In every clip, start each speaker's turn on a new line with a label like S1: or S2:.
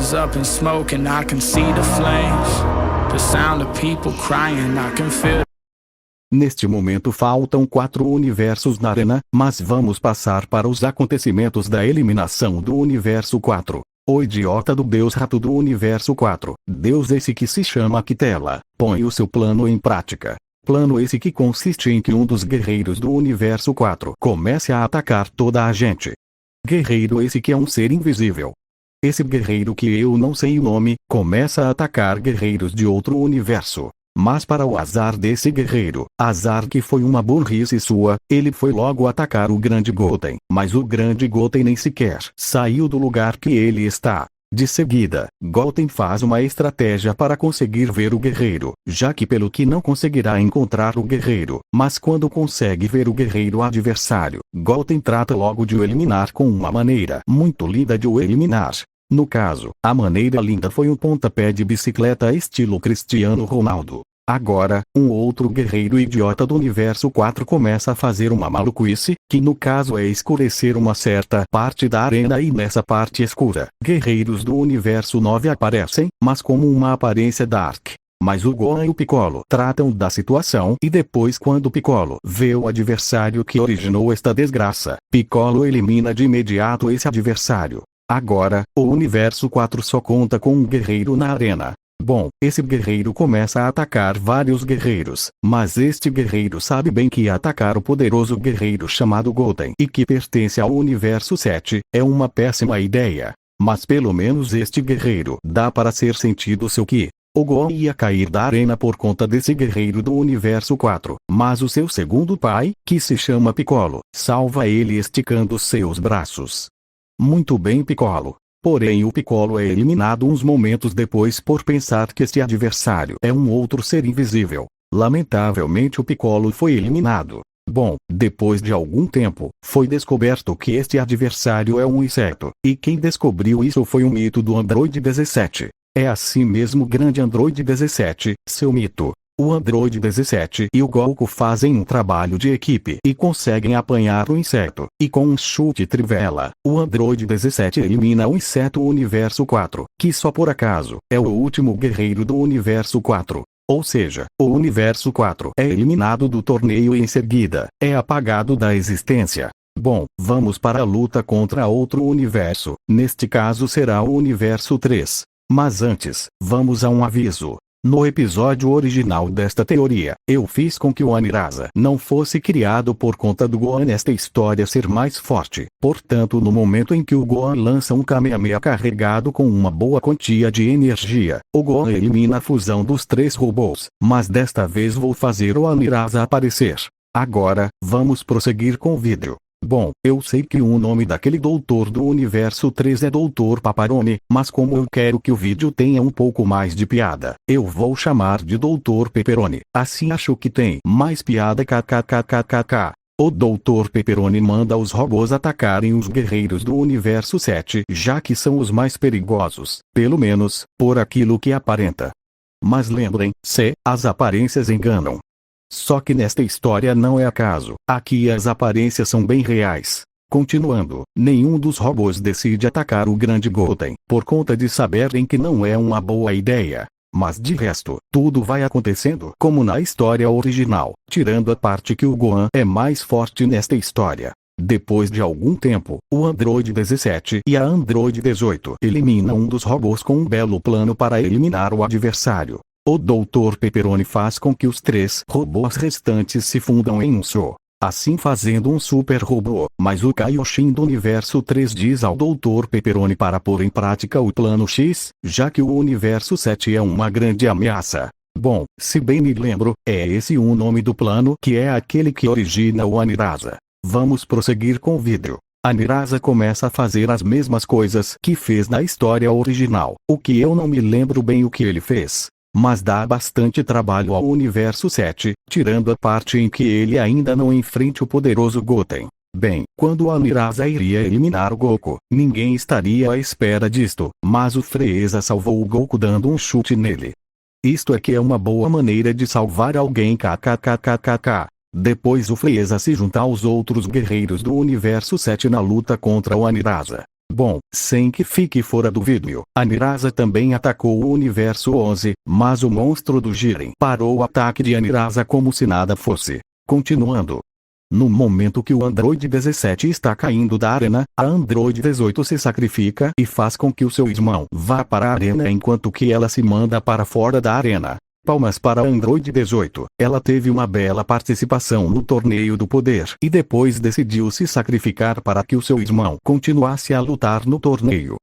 S1: was up in smoke and I can see the flames. The sound of people crying, I can feel.
S2: Neste momento faltam 4 universos na arena, mas vamos passar para os acontecimentos da eliminação do universo 4. O idiota do Deus Rato do universo 4, Deus esse que se chama Kitela, põe o seu plano em prática. Plano esse que consiste em que um dos guerreiros do universo 4 comece a atacar toda a gente. Guerreiro esse que é um ser invisível. Esse guerreiro que eu não sei o nome, começa a atacar guerreiros de outro universo. Mas para o azar desse guerreiro, azar que foi uma burrice sua, ele foi logo atacar o grande Goten, mas o grande Goten nem sequer saiu do lugar que ele está. De seguida, Goten faz uma estratégia para conseguir ver o guerreiro, já que pelo que não conseguirá encontrar o guerreiro, mas quando consegue ver o guerreiro adversário, Goten trata logo de o eliminar com uma maneira muito linda de o eliminar. No caso, a maneira linda foi um pontapé de bicicleta estilo Cristiano Ronaldo. Agora, um outro guerreiro idiota do universo 4 começa a fazer uma maluquice, que no caso é escurecer uma certa parte da arena e nessa parte escura, guerreiros do universo 9 aparecem, mas como uma aparência dark. Mas o Gohan e o Piccolo tratam da situação e depois quando Piccolo vê o adversário que originou esta desgraça, Piccolo elimina de imediato esse adversário. Agora, o universo 4 só conta com um guerreiro na arena. Bom, esse guerreiro começa a atacar vários guerreiros, mas este guerreiro sabe bem que atacar o poderoso guerreiro chamado Goten e que pertence ao universo 7, é uma péssima ideia. Mas pelo menos este guerreiro dá para ser sentido seu ki. O Gohan ia cair da arena por conta desse guerreiro do universo 4, mas o seu segundo pai, que se chama Piccolo, salva ele esticando seus braços. Muito bem Piccolo. Porém o Piccolo é eliminado uns momentos depois por pensar que este adversário é um outro ser invisível. Lamentavelmente o Piccolo foi eliminado. Bom, depois de algum tempo, foi descoberto que este adversário é um inseto, e quem descobriu isso foi um mito do Android 17. É assim mesmo grande Android 17, seu mito. O Android 17 e o Goku fazem um trabalho de equipe e conseguem apanhar o inseto, e com um chute trivela, o Android 17 elimina o inseto universo 4, que só por acaso, é o último guerreiro do universo 4. Ou seja, o universo 4 é eliminado do torneio e em seguida, é apagado da existência. Bom, vamos para a luta contra outro universo, neste caso será o universo 3. Mas antes, vamos a um aviso. No episódio original desta teoria, eu fiz com que o Anirasa não fosse criado por conta do Gohan nesta história ser mais forte. Portanto, no momento em que o Gohan lança um Kamehameha carregado com uma boa quantia de energia, o Gohan elimina a fusão dos 3 robôs, mas desta vez vou fazer o Anirasa aparecer. Agora, vamos prosseguir com o vídeo. Bom, eu sei que o nome daquele doutor do universo 3 é Doutor Paparone, mas como eu quero que o vídeo tenha um pouco mais de piada, eu vou chamar de Doutor Pepperoni. Assim acho que tem mais piada kkkkkk. O Doutor Pepperoni manda os robôs atacarem os guerreiros do universo 7, já que são os mais perigosos, pelo menos, por aquilo que aparenta. Mas lembrem-se, as aparências enganam. Só que nesta história não é acaso, aqui as aparências são bem reais. Continuando, nenhum dos robôs decide atacar o grande Goten, por conta de saberem que não é uma boa ideia. Mas de resto, tudo vai acontecendo como na história original, tirando a parte que o Gohan é mais forte nesta história. Depois de algum tempo, o Android 17 e a Android 18 eliminam um dos robôs com um belo plano para eliminar o adversário. O Dr. Pepperoni faz com que os 3 robôs restantes se fundam em um só, assim fazendo um super robô, mas o Kaioshin do universo 3 diz ao Dr. Pepperoni para pôr em prática o plano X, já que o universo 7 é uma grande ameaça. Bom, se bem me lembro, é esse o nome do plano que é aquele que origina o Anirasa. Vamos prosseguir com o vídeo. Anirasa começa a fazer as mesmas coisas que fez na história original, o que eu não me lembro bem o que ele fez. Mas dá bastante trabalho ao universo 7, tirando a parte em que ele ainda não enfrente o poderoso Goten. Bem, quando o Anirasa iria eliminar o Goku, ninguém estaria à espera disto, mas o Freeza salvou o Goku dando um chute nele. Isto é que é uma boa maneira de salvar alguém kkkkkk. Depois o Freeza se junta aos outros guerreiros do universo 7 na luta contra o Anirasa. Bom, sem que fique fora do vídeo, a Anirasa também atacou o Universo 11, mas o monstro do Jiren parou o ataque de Anirasa como se nada fosse. Continuando. No momento que o Android 17 está caindo da arena, a Android 18 se sacrifica e faz com que o seu irmão vá para a arena enquanto que ela se manda para fora da arena. Palmas para a Android 18. Ela teve uma bela participação no torneio do poder e depois decidiu se sacrificar para que o seu irmão continuasse a lutar no torneio.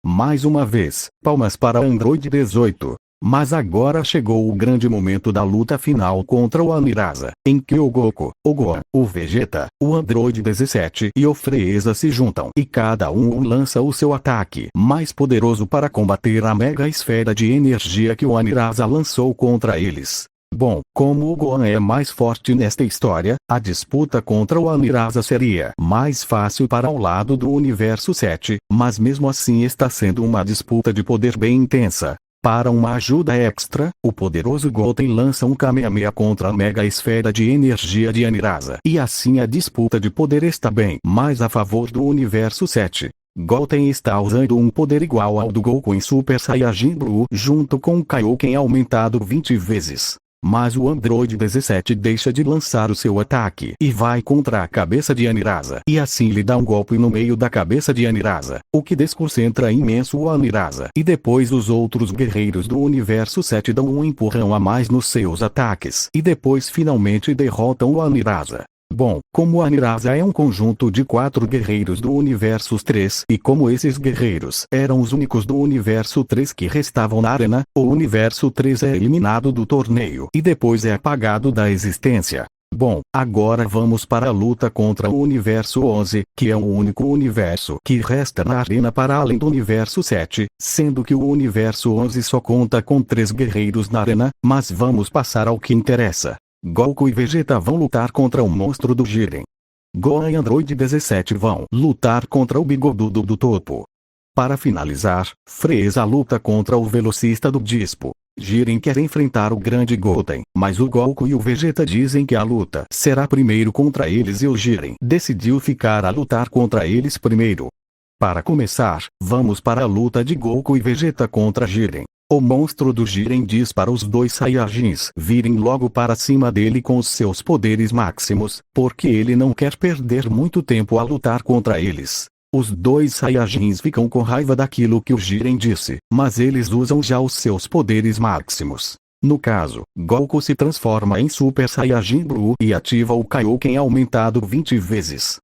S2: Mais uma vez, palmas para a Android 18. Mas agora chegou o grande momento da luta final contra o Anirasa, em que o Goku, o Gohan, o Vegeta, o Android 17 e o Freeza se juntam e cada um lança o seu ataque mais poderoso para combater a mega esfera de energia que o Anirasa lançou contra eles. Bom, como o Gohan é mais forte nesta história, a disputa contra o Anirasa seria mais fácil para o lado do Universo 7, mas mesmo assim está sendo uma disputa de poder bem intensa. Para uma ajuda extra, o poderoso Goten lança um Kamehameha contra a mega esfera de energia de Anirasa. E assim a disputa de poder está bem mais a favor do Universo 7. Goten está usando um poder igual ao do Goku em Super Saiyajin Blue junto com o Kaioken aumentado 20 vezes. Mas o Android 17 deixa de lançar o seu ataque e vai contra a cabeça de Anirasa e assim lhe dá um golpe no meio da cabeça de Anirasa, o que desconcentra imenso o Anirasa. E depois os outros guerreiros do Universo 7 dão um empurrão a mais nos seus ataques e depois finalmente derrotam o Anirasa. Bom, como a Anirasa é um conjunto de 4 guerreiros do Universo 3 e como esses guerreiros eram os únicos do Universo 3 que restavam na arena, o Universo 3 é eliminado do torneio e depois é apagado da existência. Bom, agora vamos para a luta contra o Universo 11, que é o único universo que resta na arena para além do Universo 7, sendo que o Universo 11 só conta com 3 guerreiros na arena, mas vamos passar ao que interessa. Goku e Vegeta vão lutar contra o monstro do Jiren. Gohan e Android 17 vão lutar contra o bigodudo do topo. Para finalizar, Freeza luta contra o velocista do Dispo. Jiren quer enfrentar o grande Goten, mas o Goku e o Vegeta dizem que a luta será primeiro contra eles e o Jiren decidiu ficar a lutar contra eles primeiro. Para começar, vamos para a luta de Goku e Vegeta contra Jiren. O monstro do Jiren diz para os 2 Saiyajins virem logo para cima dele com os seus poderes máximos, porque ele não quer perder muito tempo a lutar contra eles. Os 2 Saiyajins ficam com raiva daquilo que o Jiren disse, mas eles usam já os seus poderes máximos. No caso, Goku se transforma em Super Saiyajin Blue e ativa o Kaioken aumentado 20 vezes.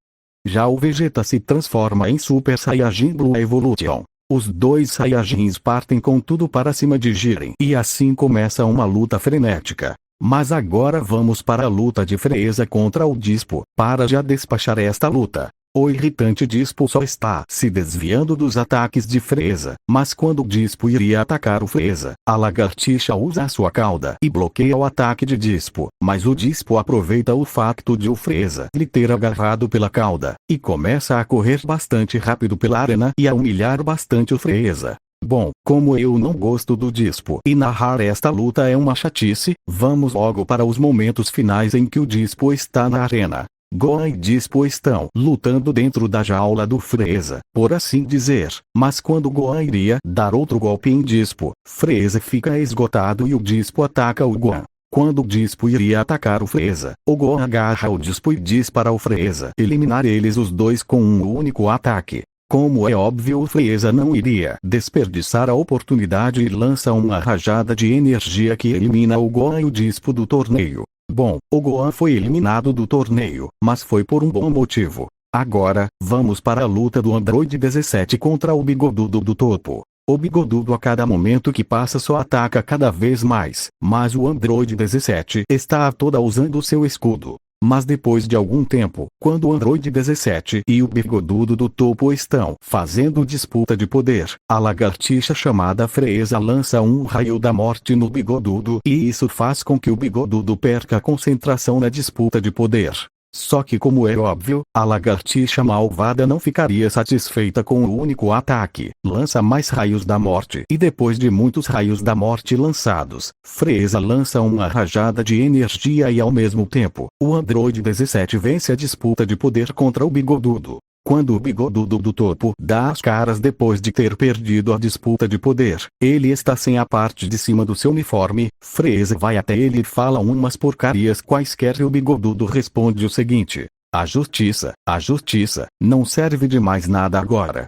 S2: Já o Vegeta se transforma em Super Saiyajin Blue Evolution. Os 2 Saiyajins partem com tudo para cima de Jiren e assim começa uma luta frenética. Mas agora vamos para a luta de Freeza contra o Dispo, para já despachar esta luta. O irritante Dispo só está se desviando dos ataques de Freeza, mas quando o Dispo iria atacar o Freeza, a lagartixa usa a sua cauda e bloqueia o ataque de Dispo, mas o Dispo aproveita o facto de o Freeza lhe ter agarrado pela cauda, e começa a correr bastante rápido pela arena e a humilhar bastante o Freeza. Bom, como eu não gosto do Dispo e narrar esta luta é uma chatice, vamos logo para os momentos finais em que o Dispo está na arena. Gohan e Dispo estão lutando dentro da jaula do Freeza, por assim dizer, mas quando Gohan iria dar outro golpe em Dispo, Freeza fica esgotado e o Dispo ataca o Gohan. Quando o Dispo iria atacar o Freeza, o Gohan agarra o Dispo e diz para o Freeza eliminar eles os dois com um único ataque. Como é óbvio, o Freeza não iria desperdiçar a oportunidade e lança uma rajada de energia que elimina o Gohan e o Dispo do torneio. Bom, o Gohan foi eliminado do torneio, mas foi por um bom motivo. Agora, vamos para a luta do Android 17 contra o bigodudo do topo. O bigodudo a cada momento que passa só ataca cada vez mais, mas o Android 17 está a toda usando seu escudo. Mas depois de algum tempo, quando o Android 17 e o bigodudo do topo estão fazendo disputa de poder, a lagartixa chamada Freeza lança um raio da morte no bigodudo e isso faz com que o bigodudo perca a concentração na disputa de poder. Só que como é óbvio, a lagartixa malvada não ficaria satisfeita com o único ataque, lança mais raios da morte e depois de muitos raios da morte lançados, Freeza lança uma rajada de energia e ao mesmo tempo, o Android 17 vence a disputa de poder contra o bigodudo. Quando o bigodudo do topo dá as caras depois de ter perdido a disputa de poder, ele está sem a parte de cima do seu uniforme, Freeza vai até ele e fala umas porcarias quaisquer e o bigodudo responde o seguinte: a justiça, não serve de mais nada agora.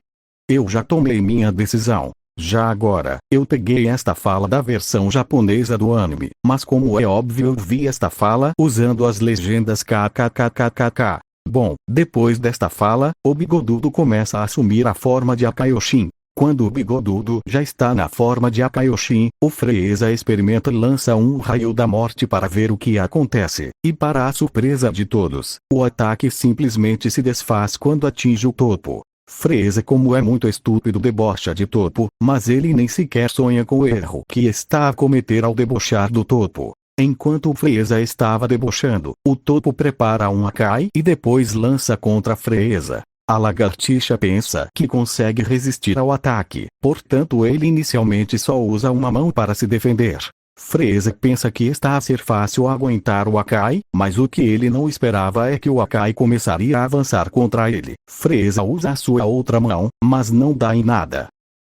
S2: Eu já tomei minha decisão. Já agora, eu peguei esta fala da versão japonesa do anime, mas como é óbvio eu vi esta fala usando as legendas kkkkkk. Bom, depois desta fala, o bigodudo começa a assumir a forma de Akaioshin. Quando o bigodudo já está na forma de Akaioshin, o Freeza experimenta e lança um raio da morte para ver o que acontece, e para a surpresa de todos, o ataque simplesmente se desfaz quando atinge o topo. Freeza, como é muito estúpido, debocha de topo, mas ele nem sequer sonha com o erro que está a cometer ao debochar do topo. Enquanto o Freeza estava debochando, o topo prepara um Akai e depois lança contra Freeza. A lagartixa pensa que consegue resistir ao ataque, portanto ele inicialmente só usa uma mão para se defender. Freeza pensa que está a ser fácil aguentar o Akai, mas o que ele não esperava é que o Akai começaria a avançar contra ele. Freeza usa a sua outra mão, mas não dá em nada.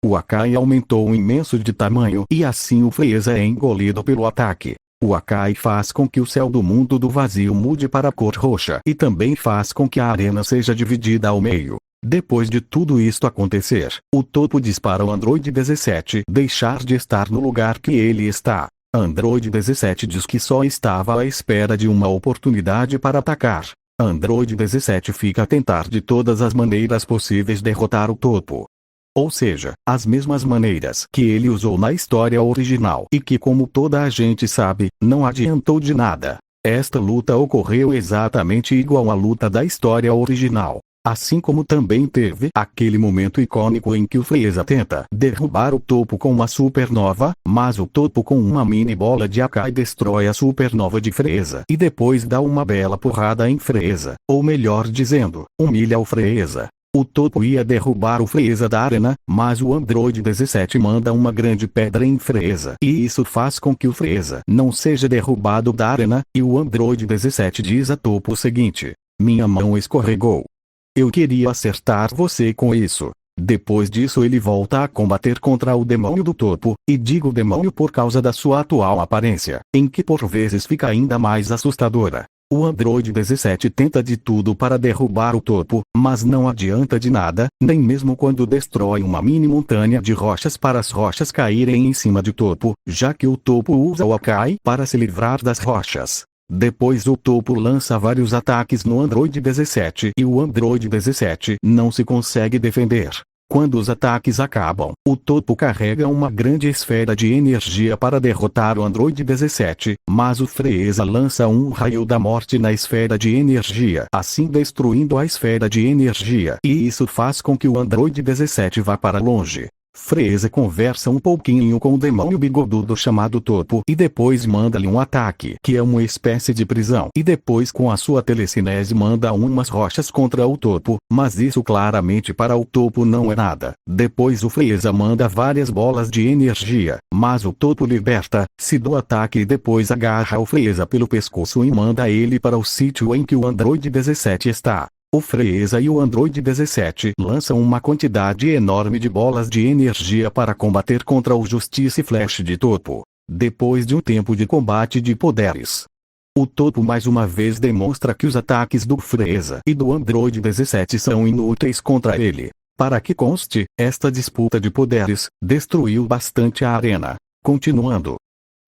S2: O Akai aumentou imenso de tamanho e assim o Freeza é engolido pelo ataque. O Akai faz com que o céu do mundo do vazio mude para a cor roxa e também faz com que a arena seja dividida ao meio. Depois de tudo isto acontecer, o topo diz para o Android 17 deixar de estar no lugar que ele está. Android 17 diz que só estava à espera de uma oportunidade para atacar. Android 17 fica a tentar de todas as maneiras possíveis derrotar o topo. Ou seja, as mesmas maneiras que ele usou na história original e que, como toda a gente sabe, não adiantou de nada. Esta luta ocorreu exatamente igual à luta da história original. Assim como também teve aquele momento icônico em que o Freeza tenta derrubar o topo com uma supernova, mas o topo com uma mini bola de Akai destrói a supernova de Freeza e depois dá uma bela porrada em Freeza, ou melhor dizendo, humilha o Freeza. O topo ia derrubar o Freeza da arena, mas o Android 17 manda uma grande pedra em Freeza. E isso faz com que o Freeza não seja derrubado da arena, e o Android 17 diz a topo o seguinte: minha mão escorregou. Eu queria acertar você com isso. Depois disso ele volta a combater contra o demônio do topo, e digo demônio por causa da sua atual aparência, em que por vezes fica ainda mais assustadora. O Android 17 tenta de tudo para derrubar o topo, mas não adianta de nada, nem mesmo quando destrói uma mini montanha de rochas para as rochas caírem em cima do topo, já que o topo usa o Akai para se livrar das rochas. Depois o topo lança vários ataques no Android 17 e o Android 17 não se consegue defender. Quando os ataques acabam, o topo carrega uma grande esfera de energia para derrotar o Android 17, mas o Freeza lança um raio da morte na esfera de energia, assim destruindo a esfera de energia, e isso faz com que o Android 17 vá para longe. Freeza conversa um pouquinho com o demônio bigodudo chamado Topo e depois manda-lhe um ataque que é uma espécie de prisão, e depois com a sua telecinese manda umas rochas contra o Topo, mas isso claramente para o Topo não é nada. Depois o Freeza manda várias bolas de energia, mas o Topo liberta-se do ataque e depois agarra o Freeza pelo pescoço e manda ele para o sítio em que o Android 17 está. O Freeza e o Android 17 lançam uma quantidade enorme de bolas de energia para combater contra o Justice Flash de Topo. Depois de um tempo de combate de poderes, o Topo mais uma vez demonstra que os ataques do Freeza e do Android 17 são inúteis contra ele. Para que conste, esta disputa de poderes destruiu bastante a arena. Continuando.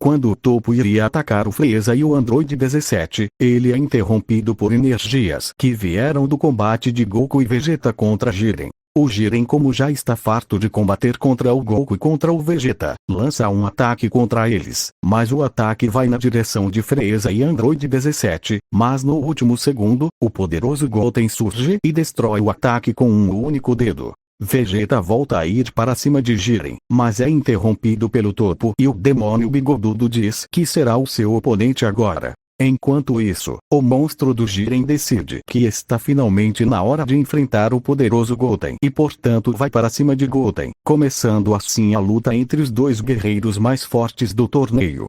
S2: Quando o Topo iria atacar o Freeza e o Android 17, ele é interrompido por energias que vieram do combate de Goku e Vegeta contra Jiren. O Jiren, como já está farto de combater contra o Goku e contra o Vegeta, lança um ataque contra eles, mas o ataque vai na direção de Freeza e Android 17, mas no último segundo, o poderoso Goten surge e destrói o ataque com um único dedo. Vegeta volta a ir para cima de Jiren, mas é interrompido pelo Topo e o demônio bigodudo diz que será o seu oponente agora. Enquanto isso, o monstro do Jiren decide que está finalmente na hora de enfrentar o poderoso Goten e portanto vai para cima de Goten, começando assim a luta entre os dois guerreiros mais fortes do torneio.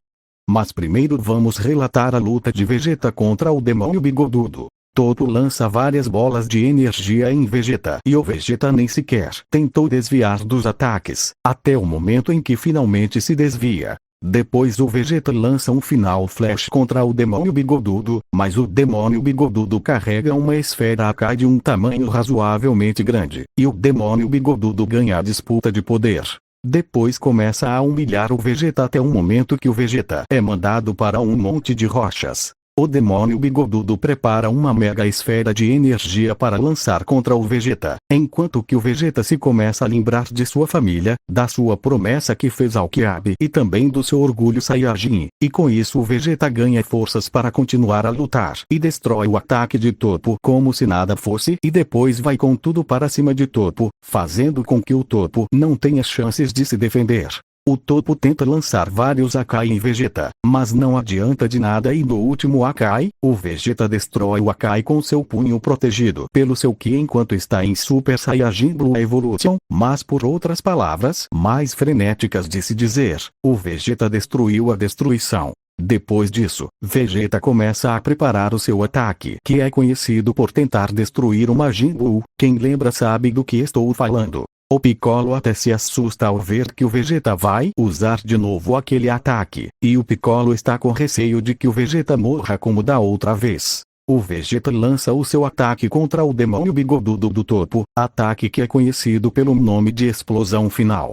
S2: Mas primeiro vamos relatar a luta de Vegeta contra o demônio bigodudo. Todo lança várias bolas de energia em Vegeta e o Vegeta nem sequer tentou desviar dos ataques, até o momento em que finalmente se desvia. Depois o Vegeta lança um final flash contra o demônio bigodudo, mas o demônio bigodudo carrega uma esfera AK de um tamanho razoavelmente grande, e o demônio bigodudo ganha a disputa de poder. Depois começa a humilhar o Vegeta até o momento que o Vegeta é mandado para um monte de rochas. O demônio bigodudo prepara uma mega esfera de energia para lançar contra o Vegeta, enquanto que o Vegeta se começa a lembrar de sua família, da sua promessa que fez ao Kyuubi e também do seu orgulho Saiyajin, e com isso o Vegeta ganha forças para continuar a lutar e destrói o ataque de Toppo como se nada fosse e depois vai com tudo para cima de Toppo, fazendo com que o Toppo não tenha chances de se defender. O Toppo tenta lançar vários Akai em Vegeta, mas não adianta de nada e no último Akai, o Vegeta destrói o Akai com seu punho protegido pelo seu Ki enquanto está em Super Saiyajin Blue Evolution, mas por outras palavras mais frenéticas de se dizer, o Vegeta destruiu a destruição. Depois disso, Vegeta começa a preparar o seu ataque, que é conhecido por tentar destruir o Majin Buu. Quem lembra sabe do que estou falando. O Piccolo até se assusta ao ver que o Vegeta vai usar de novo aquele ataque, e o Piccolo está com receio de que o Vegeta morra como da outra vez. O Vegeta lança o seu ataque contra o demônio bigodudo do Toppo, ataque que é conhecido pelo nome de explosão final.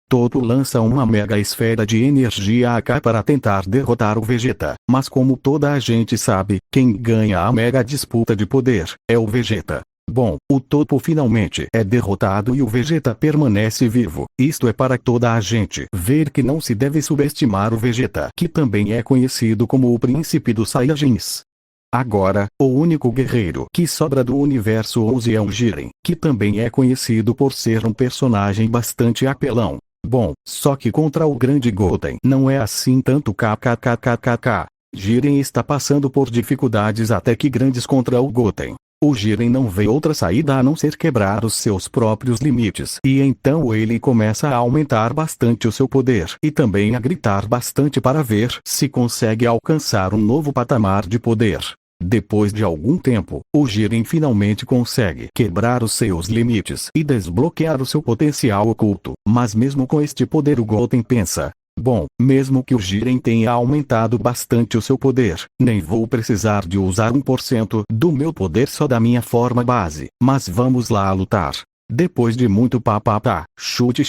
S2: Toppo lança uma mega esfera de energia AK para tentar derrotar o Vegeta, mas como toda a gente sabe, quem ganha a mega disputa de poder é o Vegeta. Bom, o Toppo finalmente é derrotado e o Vegeta permanece vivo. Isto é para toda a gente ver que não se deve subestimar o Vegeta, que também é conhecido como o príncipe dos Saiyajins. Agora, o único guerreiro que sobra do universo 11 é o Jiren, que também é conhecido por ser um personagem bastante apelão. Bom, só que contra o grande Goten não é assim tanto kkkkkk. Jiren está passando por dificuldades até que grandes contra o Goten. O Jiren não vê outra saída a não ser quebrar os seus próprios limites. E então ele começa a aumentar bastante o seu poder. E também a gritar bastante para ver se consegue alcançar um novo patamar de poder. Depois de algum tempo, o Jiren finalmente consegue quebrar os seus limites e desbloquear o seu potencial oculto. Mas mesmo com este poder o Goten pensa: bom, mesmo que o Jiren tenha aumentado bastante o seu poder, nem vou precisar de usar 1% do meu poder só da minha forma base, mas vamos lá lutar. Depois de muito papapá, chute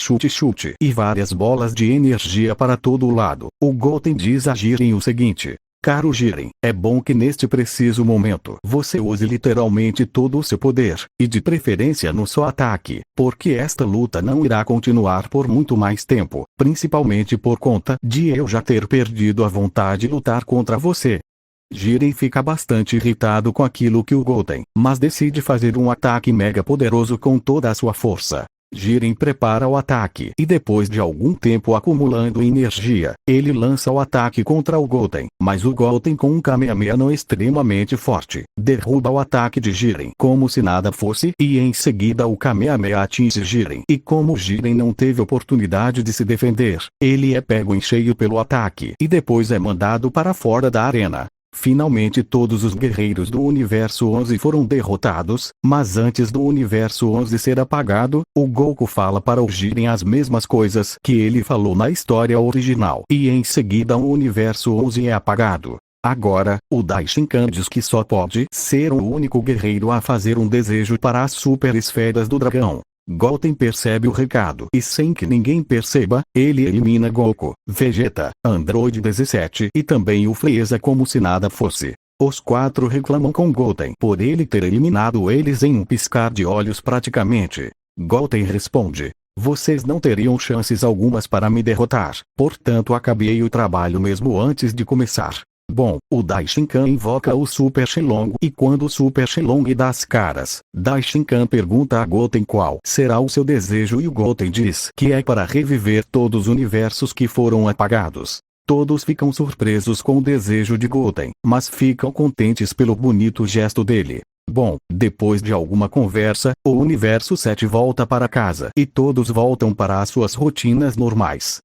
S2: e várias bolas de energia para todo lado, o Goten diz a Jiren o seguinte: caro Jiren, é bom que neste preciso momento você use literalmente todo o seu poder, e de preferência no seu ataque, porque esta luta não irá continuar por muito mais tempo, principalmente por conta de eu já ter perdido a vontade de lutar contra você. Jiren fica bastante irritado com aquilo que o Goten, mas decide fazer um ataque mega poderoso com toda a sua força. Jiren prepara o ataque e depois de algum tempo acumulando energia, ele lança o ataque contra o Goten, mas o Goten com um Kamehameha não extremamente forte, derruba o ataque de Jiren como se nada fosse e em seguida o Kamehameha atinge Jiren e como Jiren não teve oportunidade de se defender, ele é pego em cheio pelo ataque e depois é mandado para fora da arena. Finalmente todos os guerreiros do Universo 11 foram derrotados, mas antes do Universo 11 ser apagado, o Goku fala para o Jiren as mesmas coisas que ele falou na história original. E em seguida o Universo 11 é apagado. Agora, o Daishinkan diz que só pode ser o único guerreiro a fazer um desejo para as super esferas do dragão. Goten percebe o recado e sem que ninguém perceba, ele elimina Goku, Vegeta, Android 17 e também o Freeza como se nada fosse. Os quatro reclamam com Goten por ele ter eliminado eles em um piscar de olhos praticamente. Goten responde: vocês não teriam chances algumas para me derrotar, portanto acabei o trabalho mesmo antes de começar. Bom, o Daishinkan invoca o Super Shenlong e quando o Super Shenlong dá as caras, Daishinkan pergunta a Goten qual será o seu desejo e o Goten diz que é para reviver todos os universos que foram apagados. Todos ficam surpresos com o desejo de Goten, mas ficam contentes pelo bonito gesto dele. Bom, depois de alguma conversa, o Universo 7 volta para casa e todos voltam para as suas rotinas normais.